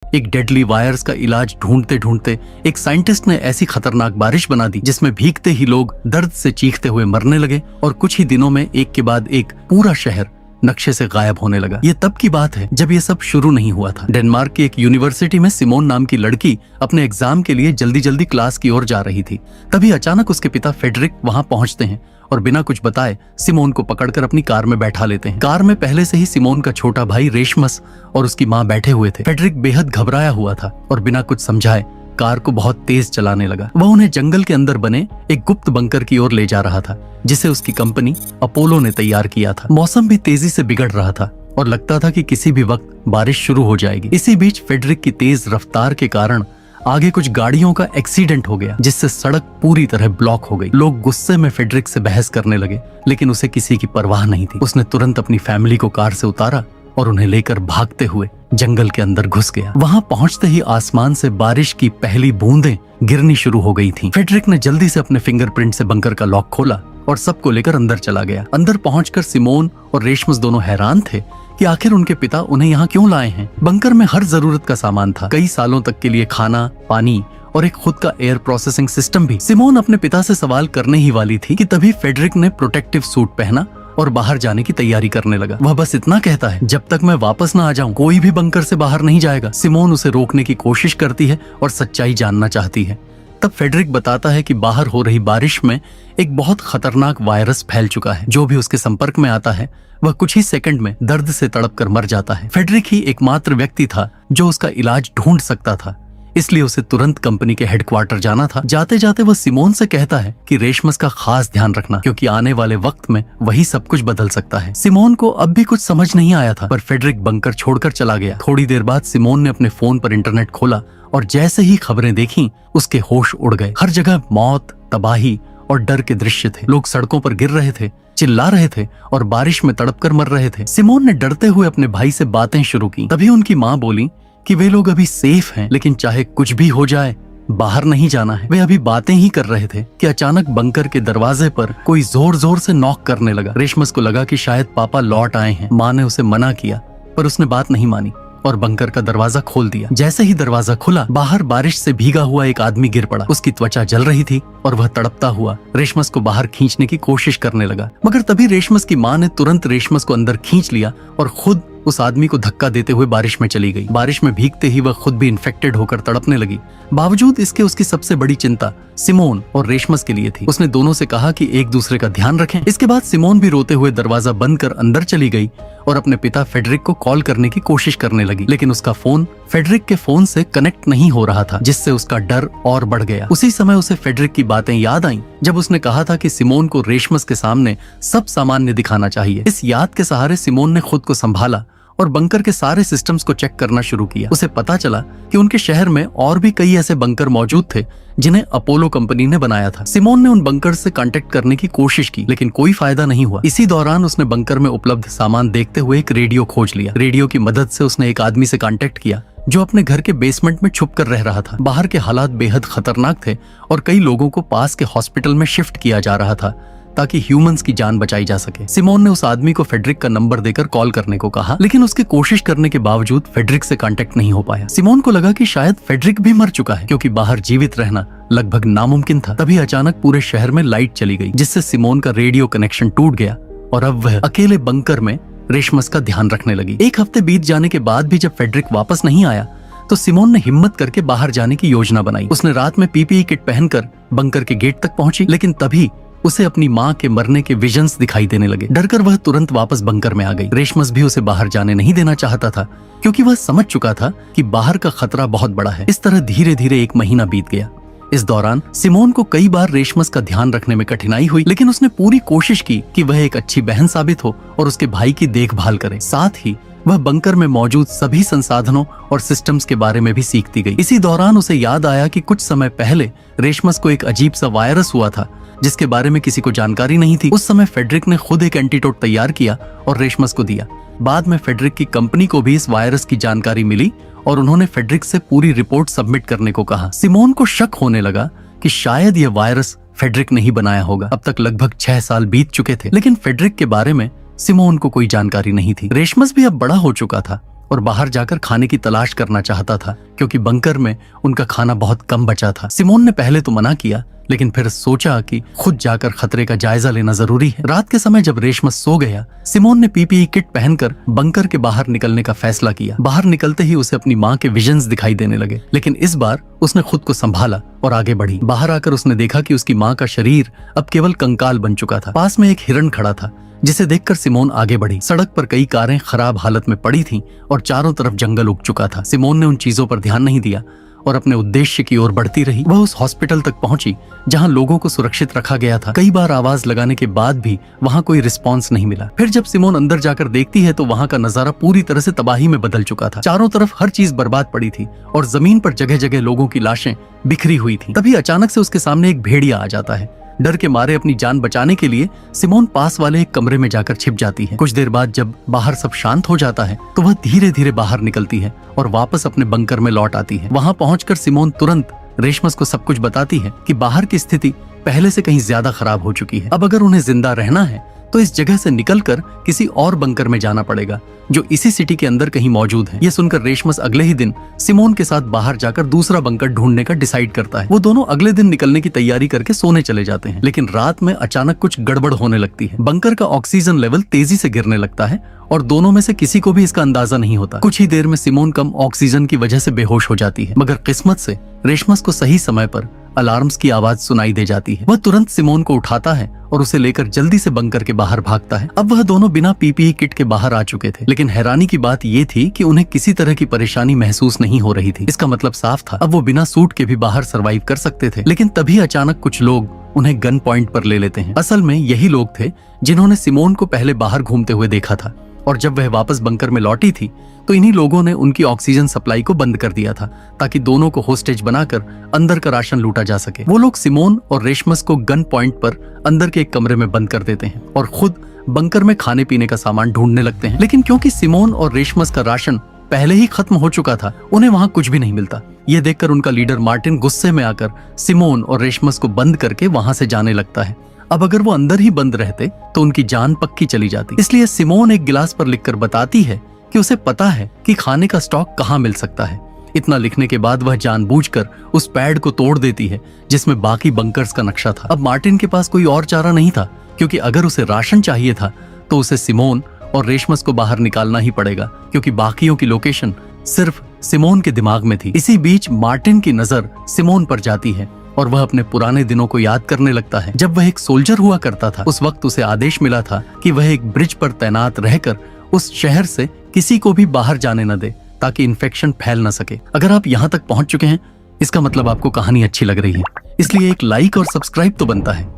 एक deadly virus का इलाज ढूंढते ढूंढते एक साइंटिस्ट ने ऐसी खतरनाक बारिश बना दी जिसमें भीगते ही लोग दर्द से चीखते हुए मरने लगे और कुछ ही दिनों में एक के बाद एक पूरा शहर नक्शे से गायब होने लगा। ये तब की बात है जब ये सब शुरू नहीं हुआ था। डेनमार्क की एक यूनिवर्सिटी में सिमोन नाम की लड़की अपने एग्जाम के लिए जल्दी जल्दी क्लास की ओर जा रही थी। तभी अचानक उसके पिता फेडरिक वहां पहुंचते हैं और बिना कुछ बताए सिमोन को पकड़कर अपनी कार में बैठा लेते हैं। कार में पहले से ही सिमोन का छोटा भाई रेशमस और उसकी माँ बैठे हुए थे। फेडरिक बेहद घबराया हुआ था और बिना कुछ समझाए कार को बहुत तेज चलाने लगा। वह उन्हें जंगल के अंदर बने एक गुप्त बंकर की ओर ले जा रहा था जिसे उसकी कंपनी अपोलो ने तैयार किया था। मौसम भी तेजी से बिगड़ रहा था और लगता था कि किसी भी वक्त बारिश शुरू हो जाएगी। इसी बीच फेडरिक की तेज रफ्तार के कारण आगे कुछ गाड़ियों का एक्सीडेंट हो गया जिससे सड़क पूरी तरह ब्लॉक हो गई। लोग गुस्से में फेडरिक से बहस करने लगे लेकिन उसे किसी की परवाह नहीं थी। उसने तुरंत अपनी फैमिली को कार से उतारा और उन्हें लेकर भागते हुए जंगल के अंदर घुस गया। वहां पहुंचते ही आसमान से बारिश की पहली बूंदें गिरनी शुरू हो गई थीं। फेडरिक ने जल्दी से अपने फिंगरप्रिंट से बंकर का लॉक खोला और सबको लेकर अंदर चला गया। अंदर पहुंचकर सिमोन और रेशमस दोनों हैरान थे कि आखिर उनके पिता उन्हें यहाँ क्यों लाए हैं। बंकर में हर जरूरत का सामान था, कई सालों तक के लिए खाना, पानी और एक खुद का एयर प्रोसेसिंग सिस्टम भी। सिमोन अपने पिता से सवाल करने ही वाली थी कि तभी फेडरिक ने प्रोटेक्टिव सूट पहना और बाहर जाने की तैयारी करने लगा। वह बस इतना कहता है, जब तक मैं वापस ना आ जाऊं कोई भी बंकर से बाहर नहीं जाएगा। सिमोन उसे रोकने की कोशिश करती है और सच्चाई जानना चाहती है। तब फेडरिक बताता है कि बाहर हो रही बारिश में एक बहुत खतरनाक वायरस फैल चुका है। जो भी उसके संपर्क में आता है वह कुछ ही सेकंड में दर्द से तड़प कर मर जाता है। फेडरिक ही एकमात्र व्यक्ति था जो उसका इलाज ढूंढ सकता था, इसलिए उसे तुरंत कंपनी के हेडक्वार्टर जाना था। जाते जाते वह सिमोन से कहता है कि रेशमस का खास ध्यान रखना क्योंकि आने वाले वक्त में वही सब कुछ बदल सकता है। सिमोन को अब भी कुछ समझ नहीं आया था पर फेडरिक बंकर छोड़कर चला गया। थोड़ी देर बाद सिमोन ने अपने फोन पर इंटरनेट खोला और जैसे ही खबरें देखी उसके होश उड़ गए। हर जगह मौत, तबाही और डर के दृश्य थे। लोग सड़कों पर गिर रहे थे, चिल्ला रहे थे और बारिश में तड़पकर मर रहे थे। सिमोन ने डरते हुए अपने भाई से बातें शुरू की। तभी उनकी माँ बोली कि वे लोग अभी सेफ हैं, लेकिन चाहे कुछ भी हो जाए बाहर नहीं जाना है। वे अभी बातें ही कर रहे थे कि अचानक बंकर के दरवाजे पर कोई जोर जोर से नॉक करने लगा। रेशमस को लगा कि शायद पापा लौट आए हैं। माँ ने उसे मना किया पर उसने बात नहीं मानी और बंकर का दरवाजा खोल दिया। जैसे ही दरवाजा खुला बाहर बारिश से भीगा हुआ एक आदमी गिर पड़ा। उसकी त्वचा जल रही थी और वह तड़पता हुआ रेशमस को बाहर खींचने की कोशिश करने लगा, मगर तभी रेशमस की माँ ने तुरंत रेशमस को अंदर खींच लिया और खुद उस आदमी को धक्का देते हुए बारिश में चली गई। बारिश में भीगते ही वह खुद भी इन्फेक्टेड होकर तड़पने लगी। बावजूद इसके उसकी सबसे बड़ी चिंता सिमोन और रेशमस के लिए थी। उसने दोनों से कहा कि एक दूसरे का ध्यान रखें। इसके बाद सिमोन भी रोते हुए दरवाजा बंद कर अंदर चली गई और अपने पिता फेडरिक को कॉल करने की कोशिश करने लगी, लेकिन उसका फोन फेडरिक के फोन से कनेक्ट नहीं हो रहा था जिससे उसका डर और बढ़ गया। उसी समय उसे फेडरिक की बातें याद आईं जब उसने कहा था कि सिमोन को रेशमस के सामने सब सामान्य दिखाना चाहिए। इस याद के सहारे सिमोन ने खुद को संभाला और बंकर के सारे सिस्टम्स को चेक करना शुरू किया। उसे पता चला कि उनके शहर में और भी कई ऐसे बंकर मौजूद थे जिन्हें अपोलो कंपनी ने बनाया था। सिमोन ने उन बंकर से कांटेक्ट करने की कोशिश की लेकिन कोई फायदा नहीं हुआ। इसी दौरान उसने बंकर में उपलब्ध सामान देखते हुए एक रेडियो खोज लिया। रेडियो की मदद से उसने एक आदमी से कांटेक्ट किया जो अपने घर के बेसमेंट में छुप कर रह रहा था। बाहर के हालात बेहद खतरनाक थे और कई लोगों को पास के हॉस्पिटल में शिफ्ट किया जा रहा था ताकि ह्यूमंस की जान बचाई जा सके। सिमोन ने उस आदमी को फेडरिक का नंबर देकर कॉल करने को कहा, लेकिन उसकी कोशिश करने के बावजूद फेडरिक से कांटेक्ट नहीं हो पाया। सिमोन को लगा कि शायद फेडरिक भी मर चुका है क्योंकि बाहर जीवित रहना लगभग नामुमकिन था। तभी अचानक पूरे शहर में लाइट चली गई जिससे सिमोन का रेडियो कनेक्शन टूट गया और अब वह अकेले बंकर में रेशमस का ध्यान रखने लगी। एक हफ्ते बीत जाने के बाद भी जब फेडरिक वापस नहीं आया तो सिमोन ने हिम्मत करके बाहर जाने की योजना बनाई। उसने रात में पीपीई किट पहनकर बंकर के गेट तक पहुंची, लेकिन तभी उसे अपनी माँ के मरने के विजन्स दिखाई देने लगे। डरकर वह तुरंत वापस बंकर में आ गई। रेशमस भी उसे बाहर जाने नहीं देना चाहता था क्योंकि वह समझ चुका था कि बाहर का खतरा बहुत बड़ा है। इस तरह धीरे धीरे एक महीना बीत गया। इस दौरान सिमोन को कई बार रेशमस का ध्यान रखने में कठिनाई हुई, लेकिन उसने पूरी कोशिश की कि वह एक अच्छी बहन साबित हो और उसके भाई की देखभाल करे। साथ ही वह बंकर में मौजूद सभी संसाधनों और सिस्टम्स के बारे में भी सीखती गई। इसी दौरान उसे याद आया कि कुछ समय पहले रेशमस को एक अजीब सा वायरस हुआ था जिसके बारे में किसी को जानकारी नहीं थी। उस समय फेडरिक ने खुद एक एंटीडोट तैयार किया और रेशमस को दिया। बाद में फेडरिक की कंपनी को भी इस वायरस की जानकारी मिली और उन्होंने फेडरिक से पूरी रिपोर्ट सबमिट करने को कहा। सिमोन को शक होने लगा कि शायद यह वायरस फेडरिक ने ही बनाया होगा। अब तक लगभग 6 साल बीत चुके थे, लेकिन फेडरिक के बारे में सिमोन को कोई जानकारी नहीं थी। रेशमस भी अब बड़ा हो चुका था और बाहर जाकर खाने की तलाश करना चाहता था, क्योंकि बंकर में उनका खाना बहुत कम बचा था। सिमोन ने पहले तो मना किया, लेकिन फिर सोचा कि खुद जाकर खतरे का जायजा लेना जरूरी है। रात के समय जब रेशमस सो गया, सिमोन ने पीपीई किट पहनकर बंकर के बाहर निकलने का फैसला किया। बाहर निकलते ही उसे अपनी माँ के विजन्स दिखाई देने लगे, लेकिन इस बार उसने खुद को संभाला और आगे बढ़ी। बाहर आकर उसने देखा कि उसकी माँ का शरीर अब केवल कंकाल बन चुका था। पास में एक हिरण खड़ा था, जिसे देखकर सिमोन आगे बढ़ी। सड़क पर कई कारें खराब हालत में पड़ी थीं और चारों तरफ जंगल उग चुका था। सिमोन ने उन चीजों पर ध्यान नहीं दिया और अपने उद्देश्य की ओर बढ़ती रही। वह उस हॉस्पिटल तक पहुंची जहां लोगों को सुरक्षित रखा गया था। कई बार आवाज लगाने के बाद भी वहां कोई रिस्पांस नहीं मिला। फिर जब सिमोन अंदर जाकर देखती है तो वहां का नजारा पूरी तरह से तबाही में बदल चुका था। चारों तरफ हर चीज बर्बाद पड़ी थी और जमीन पर जगह जगह लोगों की लाशें बिखरी हुई थी। तभी अचानक से उसके सामने एक भेड़िया आ जाता है। डर के मारे अपनी जान बचाने के लिए सिमोन पास वाले एक कमरे में जाकर छिप जाती है। कुछ देर बाद जब बाहर सब शांत हो जाता है तो वह धीरे धीरे बाहर निकलती है और वापस अपने बंकर में लौट आती है। वहां पहुंचकर सिमोन तुरंत रेशमस को सब कुछ बताती है कि बाहर की स्थिति पहले से कहीं ज्यादा खराब हो चुकी है। अब अगर उन्हें जिंदा रहना है तो इस जगह से निकलकर किसी और बंकर में जाना पड़ेगा, जो इसी सिटी के अंदर कहीं मौजूद है। यह सुनकर रेशमस अगले ही दिन सिमोन के साथ बाहर जाकर दूसरा बंकर ढूंढने का डिसाइड करता है। वो दोनों अगले दिन निकलने की तैयारी करके सोने चले जाते हैं, लेकिन रात में अचानक कुछ गड़बड़ होने लगती है। बंकर का ऑक्सीजन लेवल तेजी से गिरने लगता है और दोनों में से किसी को भी इसका अंदाजा नहीं होता। कुछ ही देर में सिमोन कम ऑक्सीजन की वजह से बेहोश हो जाती है, मगर किस्मत से रेशमस को सही समय पर अलार्म्स की आवाज सुनाई दे जाती है। वह तुरंत सिमोन को उठाता है और उसे लेकर जल्दी से बंकर के बाहर भागता है। अब वह दोनों बिना पीपीई किट के बाहर आ चुके थे, लेकिन हैरानी की बात ये थी कि उन्हें किसी तरह की परेशानी महसूस नहीं हो रही थी। इसका मतलब साफ था, अब वो बिना सूट के भी बाहर सरवाइव कर सकते थे। लेकिन तभी अचानक कुछ लोग उन्हें गन पॉइंट पर ले लेते हैं। असल में यही लोग थे जिन्होंने सिमोन को पहले बाहर घूमते हुए देखा था, और जब वह वापस बंकर में लौटी थी तो इन्हीं लोगों ने उनकी ऑक्सीजन सप्लाई को बंद कर दिया था, ताकि दोनों को होस्टेज बनाकर अंदर का राशन लूटा जा सके। वो लोग सिमोन और रेशमस को गन पॉइंट पर अंदर के एक कमरे में बंद कर देते हैं और खुद बंकर में खाने पीने का सामान ढूंढने लगते हैं। लेकिन क्योंकि सिमोन और रेशमस का राशन पहले ही खत्म हो चुका था, उन्हें वहां कुछ भी नहीं मिलता। ये देखकर उनका लीडर मार्टिन गुस्से में आकर सिमोन और रेशमस को बंद करके वहां से जाने लगता है। अब अगर वो अंदर ही बंद रहते तो उनकी जान पक्की चली जाती। इसलिए सिमोन एक गिलास पर लिखकर बताती है कि उसे पता है कि खाने का स्टॉक कहाँ मिल सकता है। इतना लिखने के बाद वह जानबूझकर उस पैड को तोड़ देती है जिसमें बाकी बंकर्स का नक्शा था। अब मार्टिन के पास कोई और चारा नहीं था, क्योंकि अगर उसे राशन चाहिए था तो उसे सिमोन और रेशमस को बाहर निकालना ही पड़ेगा, क्योंकि बाकियों की लोकेशन सिर्फ सिमोन के दिमाग में थी। इसी बीच मार्टिन की नजर सिमोन पर जाती है और वह अपने पुराने दिनों को याद करने लगता है। जब वह एक सोल्जर हुआ करता था, उस वक्त उसे आदेश मिला था कि वह एक ब्रिज पर तैनात रहकर उस शहर से किसी को भी बाहर जाने न दे, ताकि इन्फेक्शन फैल न सके। अगर आप यहाँ तक पहुंच चुके हैं, इसका मतलब आपको कहानी अच्छी लग रही है, इसलिए एक लाइक और सब्सक्राइब तो बनता है।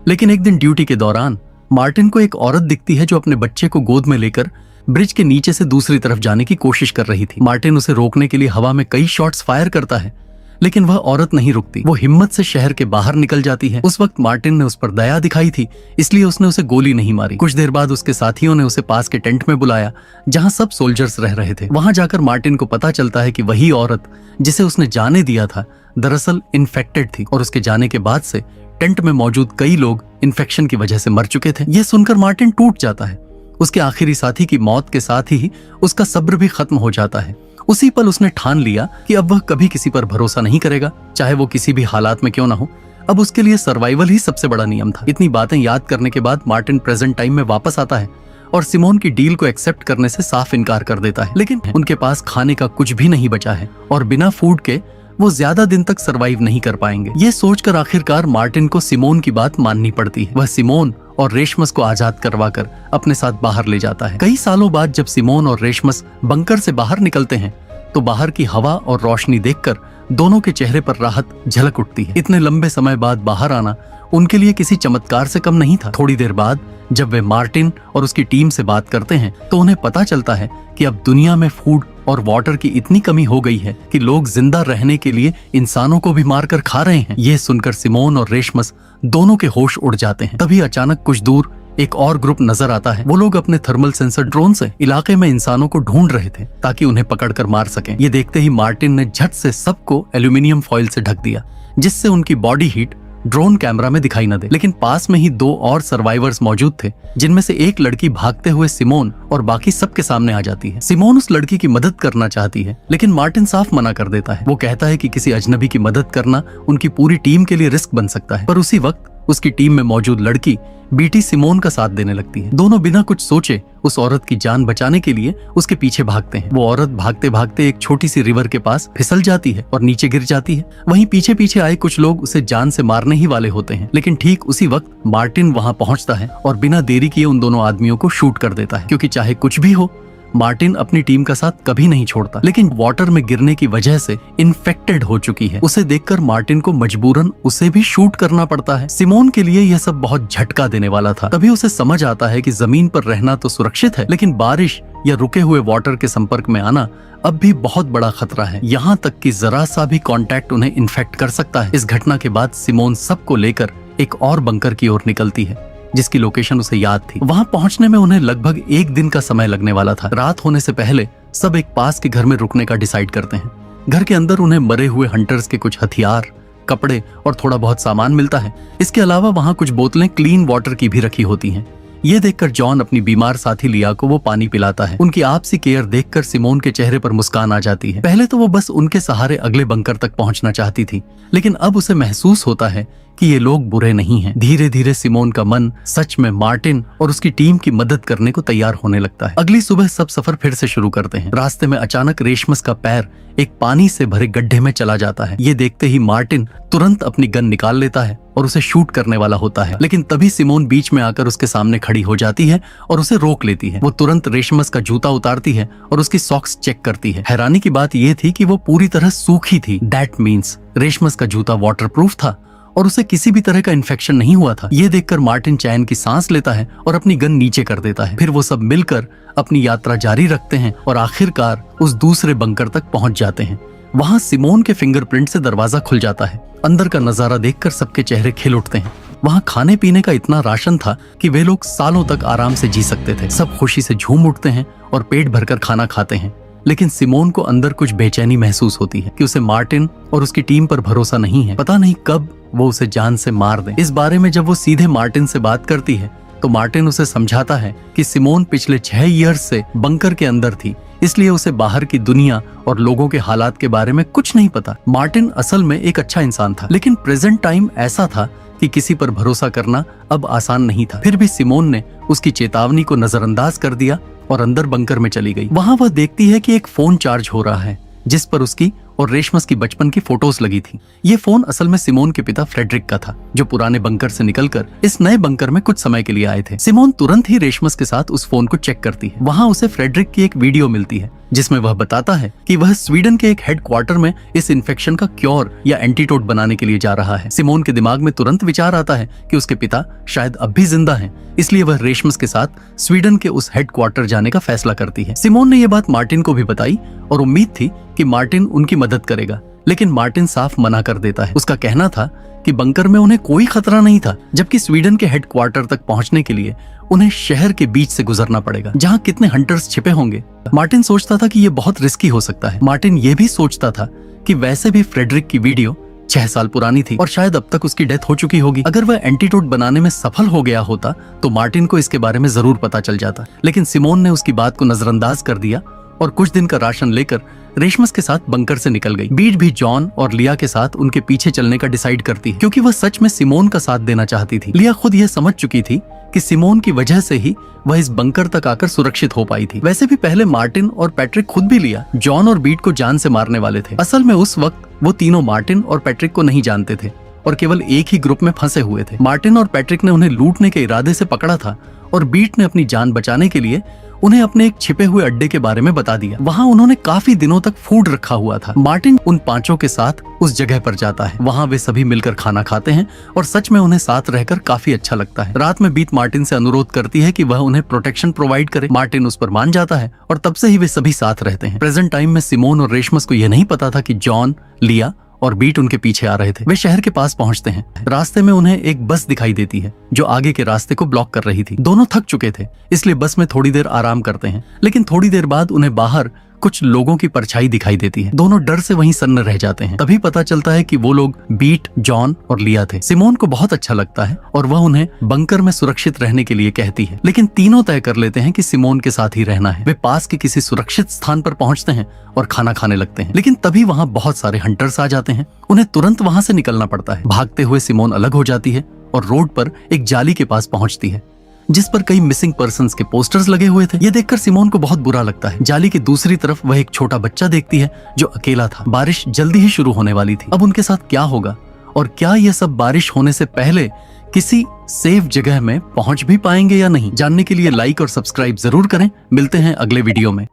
लेकिन एक दिन ड्यूटी के दौरान मार्टिन को एक औरत दिखती है जो अपने बच्चे को गोद में लेकर ब्रिज के नीचे से दूसरी तरफ जाने की कोशिश कर रही थी। मार्टिन उसे रोकने के लिए हवा में कई शॉट्स फायर करता है, लेकिन वह औरत नहीं रुकती। वो हिम्मत से शहर के बाहर निकल जाती है। उस वक्त मार्टिन ने उस पर दया दिखाई थी, इसलिए उसने उसे गोली नहीं मारी। कुछ देर बाद उसके साथियों ने उसे पास के टेंट में बुलाया जहां सब सोल्जर्स रह रहे थे। वहां जाकर मार्टिन को पता चलता है कि वही औरत जिसे उसने जाने दिया था दरअसल इन्फेक्टेड थी, और उसके जाने के बाद से टेंट में मौजूद कई लोग इन्फेक्शन की वजह से मर चुके थे। यह सुनकर मार्टिन टूट जाता है। उसके आखिरी साथी की मौत के साथ ही उसका सब्र भी खत्म हो जाता है। उसी पल उसने ठान लिया कि अब वह कभी किसी पर भरोसा नहीं करेगा, चाहे वो किसी भी हालात में क्यों ना हो। अब उसके लिए सर्वाइवल ही सबसे बड़ा नियम था। इतनी बातें याद करने के बाद मार्टिन प्रेजेंट टाइम में वापस आता है और सिमोन की डील को एक्सेप्ट करने से साफ इनकार कर देता है। लेकिन उनके पास खाने का कुछ भी नहीं बचा है और बिना फूड के वो ज्यादा दिन तक सरवाइव नहीं कर पाएंगे। ये सोचकर आखिरकार मार्टिन को सिमोन की बात माननी पड़ती है। वह सिमोन और रेशमस को आजाद करवाकर अपने साथ बाहर ले जाता है। कई सालों बाद जब सिमोन और रेशमस बंकर से बाहर निकलते हैं तो बाहर की हवा और रोशनी देखकर दोनों के चेहरे पर राहत झलक उठती है। इतने लंबे समय बाद बाहर आना उनके लिए किसी चमत्कार से कम नहीं था। थोड़ी देर बाद जब वे मार्टिन और उसकी टीम से बात करते हैं तो उन्हें पता चलता है कि अब दुनिया में फूड और वाटर की इतनी कमी हो गई है कि लोग जिंदा रहने के लिए इंसानों को भी मारकर खा रहे हैं। ये सुनकर सिमोन और रेशमस दोनों के होश उड़ जाते हैं। तभी अचानक कुछ दूर एक और ग्रुप नजर आता है। वो लोग अपने थर्मल सेंसर ड्रोन से इलाके में इंसानों को ढूंढ रहे थे ताकि उन्हें पकड़कर मार सकें। ये देखते ही मार्टिन ने झट से सबको एल्यूमिनियम फॉइल से ढक दिया, जिससे उनकी बॉडी हीट ड्रोन कैमरा में दिखाई न दे। लेकिन पास में ही 2 और सर्वाइवर्स मौजूद थे, जिनमें से एक लड़की भागते हुए सिमोन और बाकी सबके सामने आ जाती है। सिमोन उस लड़की की मदद करना चाहती है, लेकिन मार्टिन साफ मना कर देता है। वो कहता है कि किसी अजनबी की मदद करना उनकी पूरी टीम के लिए रिस्क बन सकता है। पर उसी वक्त उसकी टीम में मौजूद लड़की बीटी सिमोन का साथ देने लगती है। दोनों बिना कुछ सोचे उस औरत की जान बचाने के लिए उसके पीछे भागते हैं। वो औरत भागते भागते एक छोटी सी रिवर के पास फिसल जाती है और नीचे गिर जाती है। वहीं पीछे पीछे आए कुछ लोग उसे जान से मारने ही वाले होते हैं, लेकिन ठीक उसी वक्त मार्टिन वहां पहुंचता है और बिना देरी किए उन दोनों आदमियों को शूट कर देता है, क्योंकि चाहे कुछ भी हो मार्टिन अपनी टीम का साथ कभी नहीं छोड़ता। लेकिन वाटर में गिरने की वजह से इन्फेक्टेड हो चुकी है। उसे देखकर मार्टिन को मजबूरन उसे भी शूट करना पड़ता है। सिमोन के लिए यह सब बहुत झटका देने वाला था। तभी उसे समझ आता है कि जमीन पर रहना तो सुरक्षित है, लेकिन बारिश या रुके हुए वाटर के संपर्क में आना अब भी बहुत बड़ा खतरा है। यहाँ तक कि जरा सा भी कांटेक्ट उन्हें इन्फेक्ट कर सकता है। इस घटना के बाद सिमोन सबको लेकर एक और बंकर की ओर निकलती है, जिसकी लोकेशन उसे याद थी। वहां पहुंचने में उन्हें लगभग 1 दिन का समय लगने वाला था। रात होने से पहले सब एक पास के घर में रुकने का डिसाइड करते हैं। घर के अंदर उन्हें मरे हुए हंटर्स के कुछ हथियार, कपड़े और थोड़ा बहुत सामान मिलता है। इसके अलावा वहां कुछ बोतलें क्लीन वाटर की भी रखी होती हैं। ये देखकर जॉन अपनी बीमार साथी लिया को वो पानी पिलाता है। उनकी आपसी केयर देखकर सिमोन के चेहरे पर मुस्कान आ जाती है। पहले तो वो बस उनके सहारे अगले बंकर तक पहुंचना चाहती थी, लेकिन अब उसे महसूस होता है कि ये लोग बुरे नहीं हैं। धीरे धीरे सिमोन का मन सच में मार्टिन और उसकी टीम की मदद करने को तैयार होने लगता है। अगली सुबह सब सफर फिर से शुरू करते हैं। रास्ते में अचानक रेशमस का पैर एक पानी से भरे गड्ढे में चला जाता है। ये देखते ही मार्टिन तुरंत अपनी गन निकाल लेता है और उसे शूट करने वाला होता है, लेकिन तभी सिमोन बीच में आकर उसके सामने खड़ी हो जाती है और उसे रोक लेती है। वो तुरंत रेशमस का जूता उतारती है और उसकी सॉक्स चेक करती है। हैरानी की बात यह थी कि वो पूरी तरह सूखी थी। दैट मीन्स रेशमस का जूता वाटरप्रूफ था और उसे किसी भी तरह का इन्फेक्शन नहीं हुआ था। ये देखकर मार्टिन चैन की सांस लेता है और अपनी गन नीचे कर देता है। फिर वो सब मिलकर अपनी यात्रा जारी रखते हैं और आखिरकार उस दूसरे बंकर तक पहुंच जाते हैं। वहां सिमोन के फिंगरप्रिंट से दरवाजा खुल जाता है। अंदर का नजारा देखकर सबके चेहरे खिल उठते हैं। वहां खाने पीने का इतना राशन था कि वे लोग सालों तक आराम से जी सकते थे। सब खुशी से झूम उठते हैं और पेट भरकर खाना खाते हैं। लेकिन सिमोन को अंदर कुछ बेचैनी महसूस होती है कि उसे मार्टिन और उसकी टीम पर भरोसा नहीं है। पता नहीं कब वो उसे जान से मार दे। इस बारे में जब वो सीधे मार्टिन से बात करती है तो मार्टिन उसे समझाता है कि सिमोन पिछले 6 ईयर्स से बंकर के अंदर थी, इसलिए उसे बाहर की दुनिया और लोगों के हालात के बारे में कुछ नहीं पता। मार्टिन असल में एक अच्छा इंसान था, लेकिन प्रेजेंट टाइम ऐसा था कि किसी पर भरोसा करना अब आसान नहीं था। फिर भी सिमोन ने उसकी चेतावनी को नजरअंदाज कर दिया और अंदर बंकर में चली गई। वहां वह देखती है कि एक फोन चार्ज हो रहा है, जिस पर उसकी और रेशमस की बचपन की फोटोज लगी थी। ये फोन असल में सिमोन के पिता फ्रेडरिक का था, जो पुराने बंकर से निकलकर इस नए बंकर में कुछ समय के लिए आए थे। सिमोन तुरंत ही रेशमस के साथ उस फोन को चेक करती है। वहां उसे फ्रेडरिक की एक वीडियो मिलती है, जिसमें वह बताता है कि वह स्वीडन के एक हेडक्वार्टर में इस इन्फेक्शन का क्योर या एंटीडोट बनाने के लिए जा रहा है। सिमोन के दिमाग में तुरंत विचार आता है कि उसके पिता शायद अब भी जिंदा हैं, इसलिए वह रेशमस के साथ स्वीडन के उस हेडक्वार्टर जाने का फैसला करती है। सिमोन ने यह बात मार्टिन को भी बताई और उम्मीद थी कि मार्टिन उनकी मदद करेगा, लेकिन मार्टिन साफ मना कर देता है। उसका कहना था कि बंकर में उन्हें कोई खतरा नहीं था, जबकि स्वीडन के हेडक्वार्टर तक पहुंचने के लिए उन्हें शहर के बीच से गुजरना पड़ेगा, जहां कितने हंटर्स छिपे होंगे। मार्टिन सोचता था कि यह बहुत रिस्की हो सकता है। मार्टिन यह भी सोचता था कि वैसे भी फ्रेडरिक की वीडियो 6 साल पुरानी थी और शायद अब तक उसकी डेथ हो चुकी होगी। अगर वह एंटीडोट बनाने में सफल हो गया होता तो मार्टिन को इसके बारे में जरूर पता चल जाता, लेकिन सिमोन ने उसकी बात को नजरअंदाज कर दिया और कुछ दिन का राशन लेकर रेशमस के साथ बंकर से निकल गई। बीट भी जॉन और लिया के साथ उनके पीछे चलने का डिसाइड करती है, क्योंकि वह सच में सिमोन का साथ देना चाहती थी। लिया खुद यह समझ चुकी थी कि सिमोन की वजह से ही वह इस बंकर तक आकर सुरक्षित हो पाई थी। वैसे भी पहले मार्टिन और पैट्रिक खुद भी लिया, जॉन और बीट को जान से मारने वाले थे। असल में उस वक्त वो तीनों मार्टिन और पैट्रिक को नहीं जानते थे और केवल एक ही ग्रुप में फंसे हुए थे। मार्टिन और पैट्रिक ने उन्हें लूटने के इरादे से पकड़ा था और बीट ने अपनी जान बचाने के लिए उन्हें अपने एक छिपे हुए अड्डे के बारे में बता दिया। वहां उन्होंने काफी दिनों तक फूड रखा हुआ था। मार्टिन उन 5 के साथ उस जगह पर जाता है। वहां वे सभी मिलकर खाना खाते हैं और सच में उन्हें साथ रहकर काफी अच्छा लगता है। रात में बीट मार्टिन से अनुरोध करती है कि वह उन्हें प्रोटेक्शन प्रोवाइड करे। मार्टिन उस पर मान जाता है और तब से ही वे सभी साथ रहते हैं। प्रेजेंट टाइम में सिमोन और रेशमस को यह नहीं पता था कि जॉन, लिया और बीट उनके पीछे आ रहे थे। वे शहर के पास पहुंचते हैं। रास्ते में उन्हें एक बस दिखाई देती है जो आगे के रास्ते को ब्लॉक कर रही थी। दोनों थक चुके थे, इसलिए बस में थोड़ी देर आराम करते हैं, लेकिन थोड़ी देर बाद उन्हें बाहर कुछ लोगों की परछाई दिखाई देती है। दोनों डर से वहीं सन्न रह जाते हैं। तभी पता चलता है कि वो लोग बीट, जॉन और लिया थे। सिमोन को बहुत अच्छा लगता है और वह उन्हें बंकर में सुरक्षित रहने के लिए कहती है, लेकिन तीनों तय कर लेते हैं कि सिमोन के साथ ही रहना है। वे पास के किसी सुरक्षित स्थान पर पहुंचते हैं और खाना खाने लगते हैं, लेकिन तभी वहां बहुत सारे हंटर्स आ जाते हैं। उन्हें तुरंत वहां से निकलना पड़ता है। भागते हुए सिमोन अलग हो जाती है और रोड पर एक जाली के पास पहुंचती है जिस पर कई मिसिंग पर्सन्स के पोस्टर्स लगे हुए थे। ये देखकर सिमोन को बहुत बुरा लगता है। जाली की दूसरी तरफ वह एक छोटा बच्चा देखती है जो अकेला था। बारिश जल्दी ही शुरू होने वाली थी। अब उनके साथ क्या होगा और क्या यह सब बारिश होने से पहले किसी सेफ जगह में पहुंच भी पाएंगे या नहीं, जानने के लिए लाइक और सब्सक्राइब जरूर करें। मिलते हैं अगले वीडियो में।